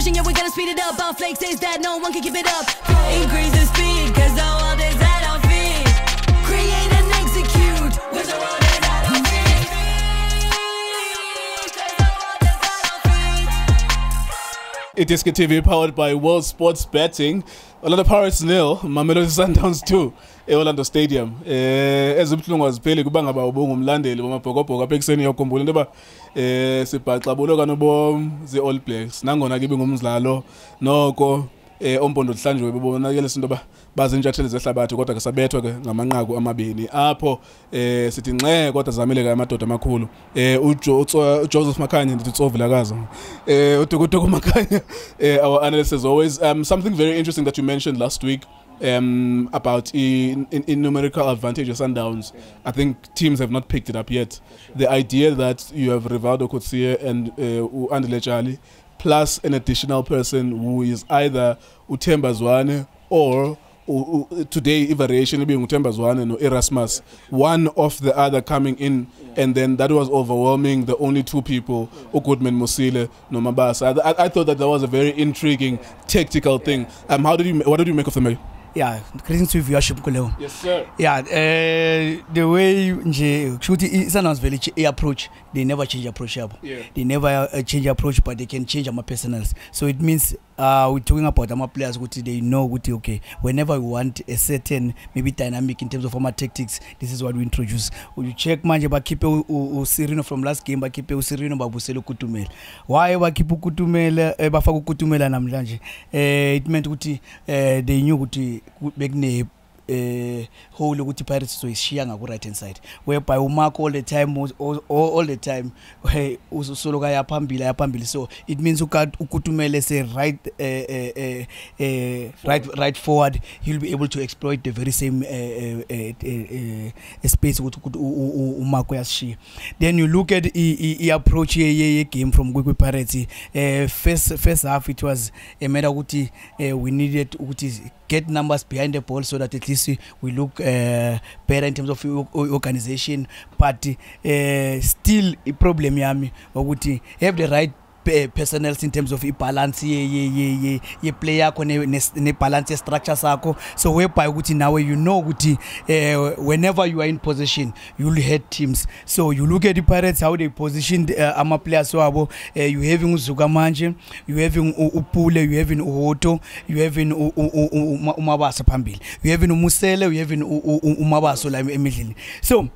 pushing, yeah, we gotta speed it up. Our flakes is that no one can keep it up. Increase the speed, cause the world is at our feet. Create and execute, cause the world is at our feet. iDiskiTV powered by World Sports Betting. Orlando Pirates 0, Mamelodi Sundowns 2 eOrlando Stadium. Ezibhlungu azipheli kuba ngaba ubungumlandeli wamabhokobhoko apha ekseni yokhumbula into ba sibhaxabulo kanobo ze All Blacks nangona ke bengumdlalo noko ompondo hlanjwe bebonakele into ba bazintshatheli zehlabathi kodwa kasabethwa ke ngamanqaku amabini apho sithi nxe kodwa zamile ke amadoda amakhulu uJoseph Makhanya ndithi Tsovulakaza uDuku Duku Makhanya. Our analyst is always something very interesting that you mentioned last week about in numerical advantage of Sundowns. I think teams have not picked it up yet. The idea that you have Rivaldo Kotsie and Andile Jali plus an additional person who is either Uthemba Zwane or today variation being Uthemba Zwane and Erasmus, one of the other coming in, and then that was overwhelming the only two people, Goodman Mosile, no Mabasa. I thought that was a very intriguing tactical thing. What did you make of the match? Yeah, greetings to viewership Kuleo. Yes, sir. Yeah, the way Sundowns very approach, they never change approach. Yeah. They never change approach, but they can change our personals. So it means we're talking about our players. They know okay. Whenever we want a certain maybe dynamic in terms of our tactics, this is what we introduce. You check manje ba keep Sirino from last game, ba keep Sirino ba Buselo Kutumela. Why ba keep Kutumela ba faku Kutumela namhlanje? It meant they knew begne whole ukuthi Pirates so ishiya ngaku right hand side whereby umark all the time hey usoloka yaphambili so it means ukutumele say right forward, he'll be able to exploit the very same space ukuthi umark yashiya. Then you look at the approach ye game from Pirates. First half it was a matter ukuthi we needed ukuthi get numbers behind the ball so that at least we look better in terms of organization, but still a problem yami ukuthi have the right personnel in terms of balance ye player ne balance structure sako, so whereby ukuthi now you know ukuthi whenever you are in position you will hit teams. So you look at the Pirates how they positioned ama players wabo, you having uZuka manje, you having uPule, you having uHoto, you having uMabasa phambili, you having uMusele, you having uMabaso la emidlini. So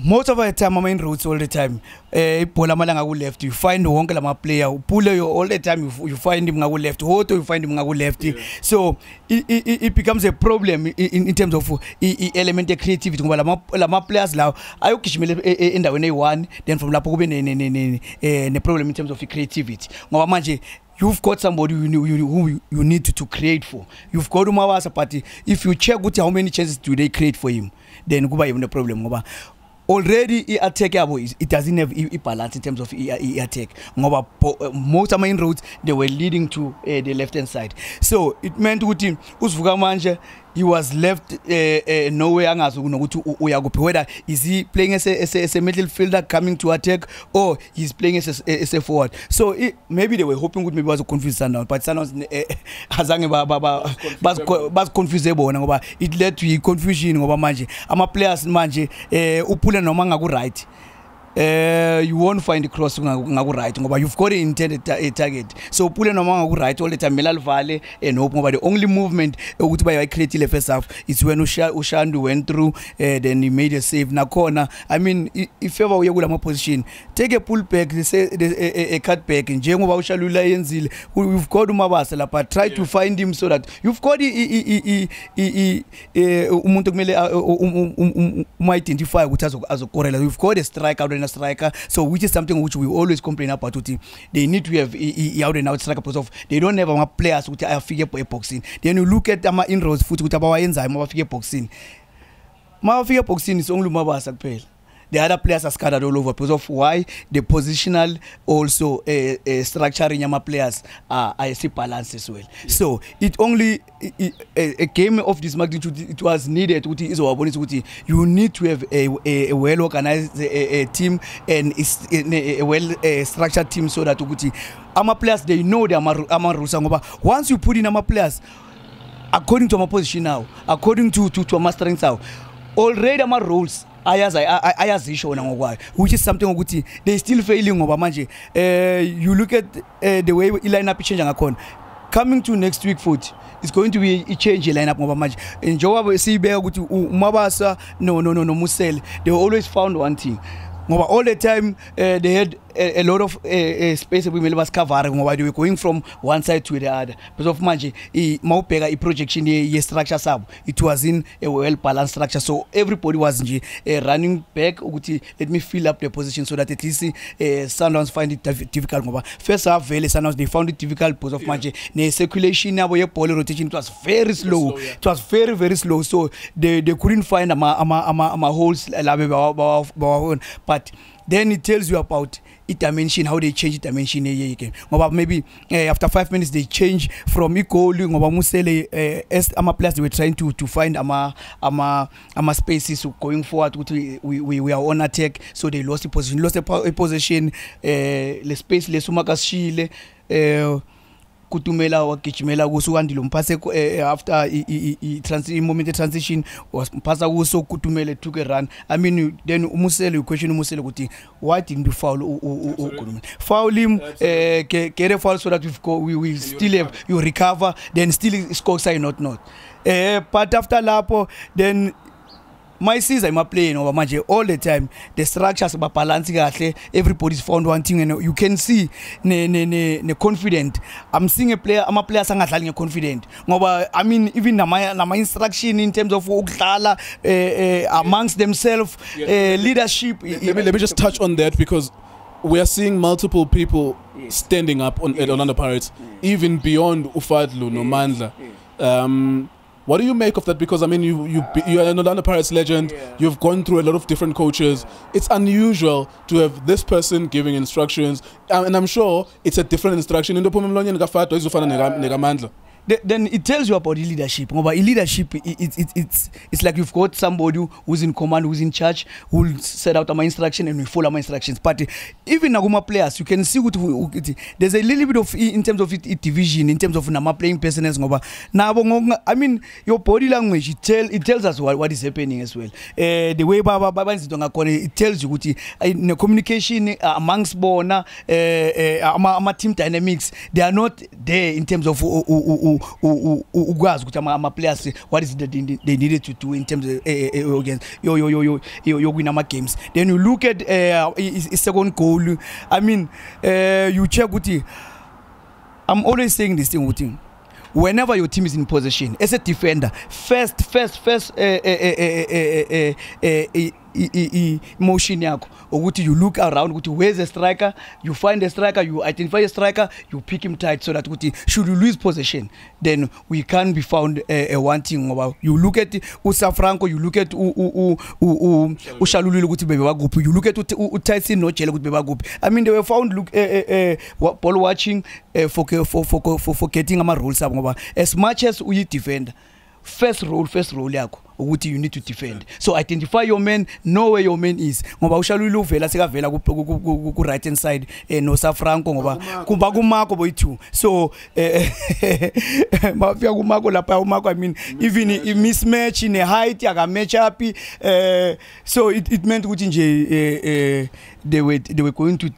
most of the time I'm in routes all the time. Bola malanga go left, you find wonke lama player. Pule all the time you find him ngaku left. Hoto you find him ngaku left. Yeah. So it becomes a problem in terms of element of creativity. Ngoba lama players lawo ayokishimele endaweni eyi1, then from lapho kube ne problem in terms of creativity. Ngoba manje you've got somebody who you need to create for. You've got Umawasa, but if you check how many chances do they create for him, then kuba even the problem. Ngoba already attack it doesn't have a balance in terms of attack. Most of my routes they were leading to the left hand side. So it meant ukuthi uSvuka manje he was left nowhere whether is he playing as a middle fielder coming to attack or he's playing as a forward. So maybe they were hoping maybe was a confused Sundowns, but Sundowns was confused ngoba it led to confusion ngoba manje ama players manje upula noma ngaku right. You won't find the cross ngaku right ngoba you've got an intended target. So pule noma ngaku right all the time Melal Vale and hope ngoba the only movement ukuthi ba create the first half is when Ushandu went through, then he made a save na corner. I mean if ever uye kula position take a pull back, a cut back njengoba uShalulile yenzile, we've got uMabasa lapha, try to find him so that you've got umuntu kumele identify ukuthi azokorela. We've got a striker, so which is something which we always complain about. They need to have out and out striker because of they don't have players who are figure boxing. Then you look at ama inroads foot with abayenza ama figure boxing. Ma figure boxing is only Mabasa kuphela. the other players are scattered all over because of why the positional also structuring my players are still balanced as well. Yeah. So it only a game of this magnitude, it was needed. You need to have a well organized team and a well structured team so that our players, they know they are rules. Once you put in our players according to my position now, according to my strengths now, already my roles which is something they still failing over manje. You look at the way lineup change coming to next week foot, it's going to be a change in lineup over manje. And Joab see Mabasa no Musel, they always found one thing. All the time they had a lot of space that we was covering. They were going from one side to the other. Because of Manje, Maupega projection structure sub. It was in a well balanced structure. So everybody was running back. Let me fill up the position so that at least Sundowns find it difficult. First half, Sundowns they found it difficult because of Manje. The circulation now poly rotation, it was very slow. It was very slow. So they couldn't find holes. But then it tells you about it dimension, how they change it dimension. Maybe after 5 minutes they change from equal as players they were trying to find spaces going forward. We are on attack, so they lost the position, the space le Kutumela wakijimela kuso andilo mpase after moment transition was mpasa kuso Kutumela took a run. I mean then Umusele question Umusele kuti why didn't you foul foul him get a foul so that we still have you recover then still score side not but after Lapo then my season I'm playing over manje all the time. The structures are balancing. Everybody's found one thing, and you can see ne confident. I'm seeing a player sangahlali confident. I mean even my instruction in terms of amongst themselves, leadership. Let me just touch on that because we are seeing multiple people standing up at Orlando Pirates, even beyond Ufadlu no Mandla. What do you make of that? Because I mean, you are an Orlando Pirates legend. Yeah. You've gone through a lot of different coaches. It's unusual to have this person giving instructions, and I'm sure it's a different instruction. Then it tells you about the leadership. Leadership, it's like you've got somebody who's in command, who's in charge, who will set out my instruction and we follow my instructions. But even Naguma players, you can see there's a little bit of in terms of division, in terms of Nama playing personals. I mean, your body language it tells us what is happening as well. The way Baba it tells you the communication amongst Bona, team dynamics, they are not there in terms of my players what is it they needed to do in terms of against your win games. Then you look at his second goal. I mean, you check I'm always saying this thing with him. Whenever your team is in possession, as a defender, first motion yako, or you look around, where's the striker, you find the striker, you identify a striker, you pick him tight so that should you lose possession, then we can't be found one thing about. You look at Usa Franco, you look at Shalulile, you look at Tyson no Chele. I mean, they were found ball watching for getting our rules as much as we defend. First role yako. You need to defend. So identify your man, know where your man is. Shalulile vela seka vela ku right hand side no Sa Franco kumba kumako boy too. So mafia kumako la pa umako. I mean even a mismatch in a height ya match up. So it meant they were going to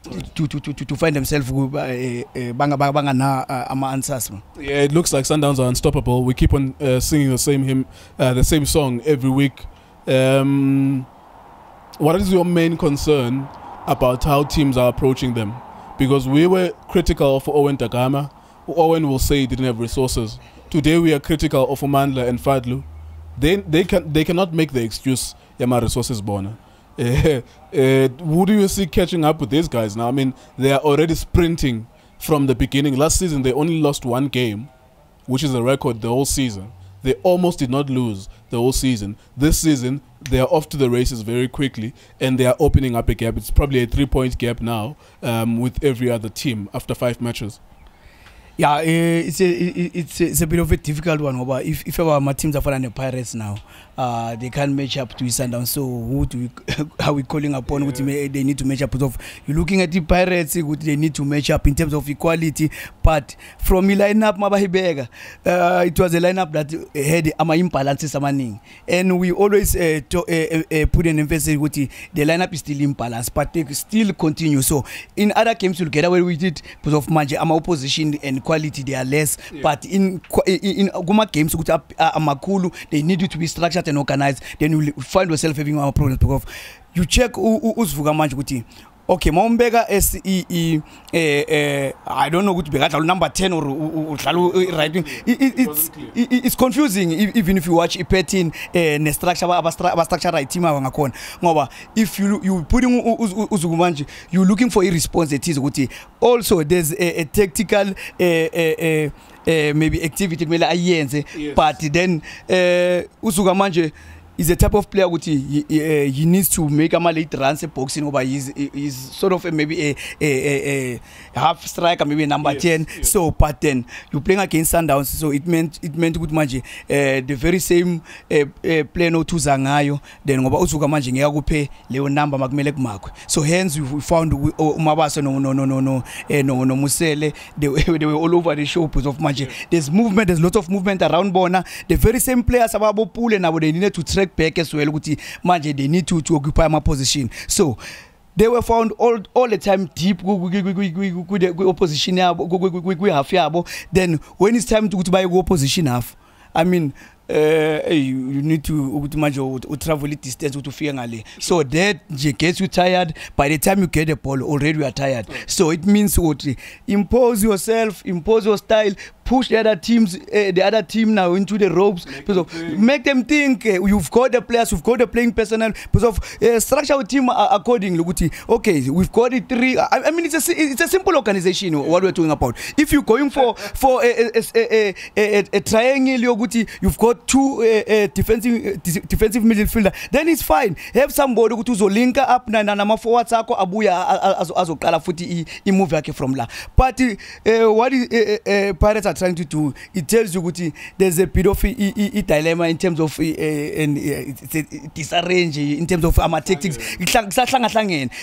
find themselves banga na answers. Yeah, it looks like Sundowns are unstoppable. We keep on singing the same hymn, the same song every week. What is your main concern about how teams are approaching them? Because we were critical for Owen Takama. Owen will say he didn't have resources. Today we are critical of Mandla and Fadlu. They cannot make the excuse Yama resources born. Who do you see catching up with these guys now? I mean, they are already sprinting from the beginning. Last season they only lost one game, which is a record the whole season. they almost did not lose the whole season. This season, they are off to the races very quickly, and they are opening up a gap. It's probably a 3-point gap now with every other team after 5 matches. Yeah, it's a bit of a difficult one. But if our teams are following the Pirates now, they can't match up to Sundowns. So who do we are we calling upon? They need to match up. You're looking at the Pirates, they need to match up in terms of equality. But from the lineup, it was a lineup that had imbalances, and we always put an emphasis with the lineup is still imbalanced, but they still continue. So in other games, you'll get away with it because of opposition and quality they are less, but in Guma games they need you to be structured and organized. Then you will find yourself having our problems because you check Uzvuga Manjuti. Okay, Mombega is I don't know what to be number 10 or writing. It's confusing even if you watch Ipetin structure right team. If you put in Uzugumanji, you're looking for a response. It is good. Also, there's a tactical maybe activity, but then Uzugumanji is a type of player which he needs to make a late runs boxing over. He's sort of maybe a half striker, maybe number 10. Yes. So, but then you playing against Sundowns, so it meant good magic. The very same player no to Zangayo. Then ngoba usuka manje ngeke kuphe leyo number makumele kumakwe. So hence we found Umabaso no Musele. They were all over the show because of magic. There's movement. There's lots of movement around Bona. The very same players ababo pool and they needed to track back as well. They need to occupy my position. So they were found all the time deep with opposition. Then when it's time to buy opposition half, I mean, you need to travel it distance to Fiangale. So that gets you tired. By the time you get the ball, already you are tired. So it means what? Impose yourself, impose your style, push the other teams, the other team now into the ropes. Make them think you've got the players, you've got the playing personnel. Because of structure your team accordingly. Okay, we've got it 3. I mean, it's a simple organization. What we're talking about. If you're going for a triangle, you've got 2 defensive midfielder. Then it's fine. Have somebody who link up na forward sako abuya azokala futhi move yake from la. But what is Pirates are trying to do, it tells you there's a bit of a dilemma in terms of disarrange in terms of our tactics.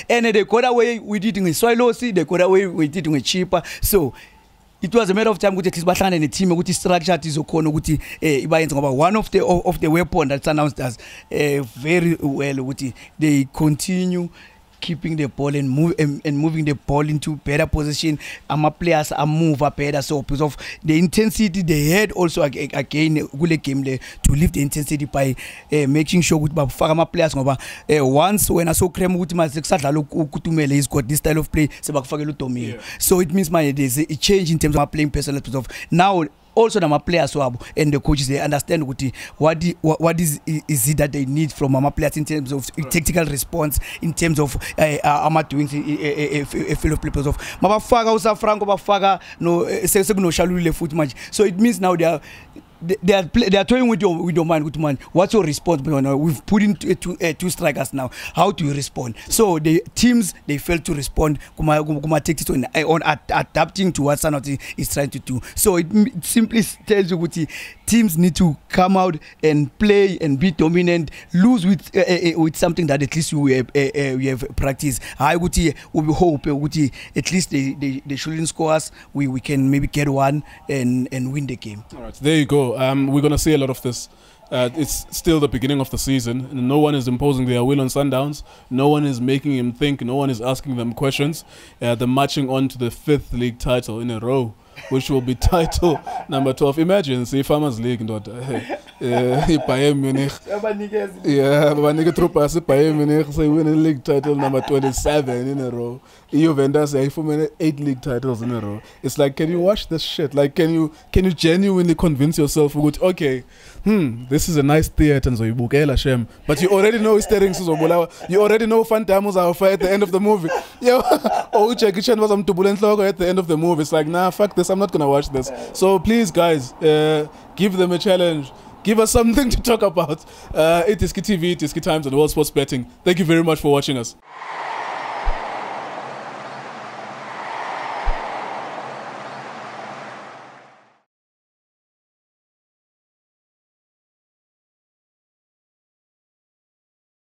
And they got away with it in Swahili, they got away with it in cheaper. So it was a matter of time with the team with structure is one of the weapons that Sundowns does very well. They continue keeping the ball and moving the ball into better position. Our players are move better. So because of the intensity they had also again good game to lift the intensity by making sure with our players once when I saw Krem with my Kutumele he's got this style of play. So it means there's a change in terms of playing personnel. Because of now also the players and the coaches, they understand what is it that they need from our players in terms of tactical response, in terms of doing a field of players of Mabafaga Franco Bafaga no Shalulile foot match. So it means now they are toying with your mind, good man. What's your response? We've put in 2 strikers now. How do you respond? So the teams, they fail to respond. Kuma takes it on adapting to what Sundowns is trying to do. So it simply tells you teams need to come out and play and be dominant. Lose with something that at least we have practiced. I would hope at least they shouldn't score us. We can maybe get one and win the game. All right, there you go. We're going to see a lot of this. It's still the beginning of the season. No one is imposing their will on Sundowns. No one is making him think. No one is asking them questions. They're marching on to the 5th league title in a row, which will be title number 12. Imagine, see, Farmers League, not Bayern Munich. Yeah, Bayern Munich, say winning league title number 27 in a row. Juventus, 8 league titles in a row. It's like, can you watch this shit? Like, can you genuinely convince yourself, okay, this is a nice theater, so you book Shem, but you already know Sterling Suzo. You already know Phantamus are at the end of the movie. Oh, Jackie Chan was turbulent logo at the end of the movie. It's like, nah, fuck this, I'm not gonna watch this. So please, guys, give them a challenge. give us something to talk about. iDiskiTV, Diski Times, and World Sports Betting. Thank you very much for watching us.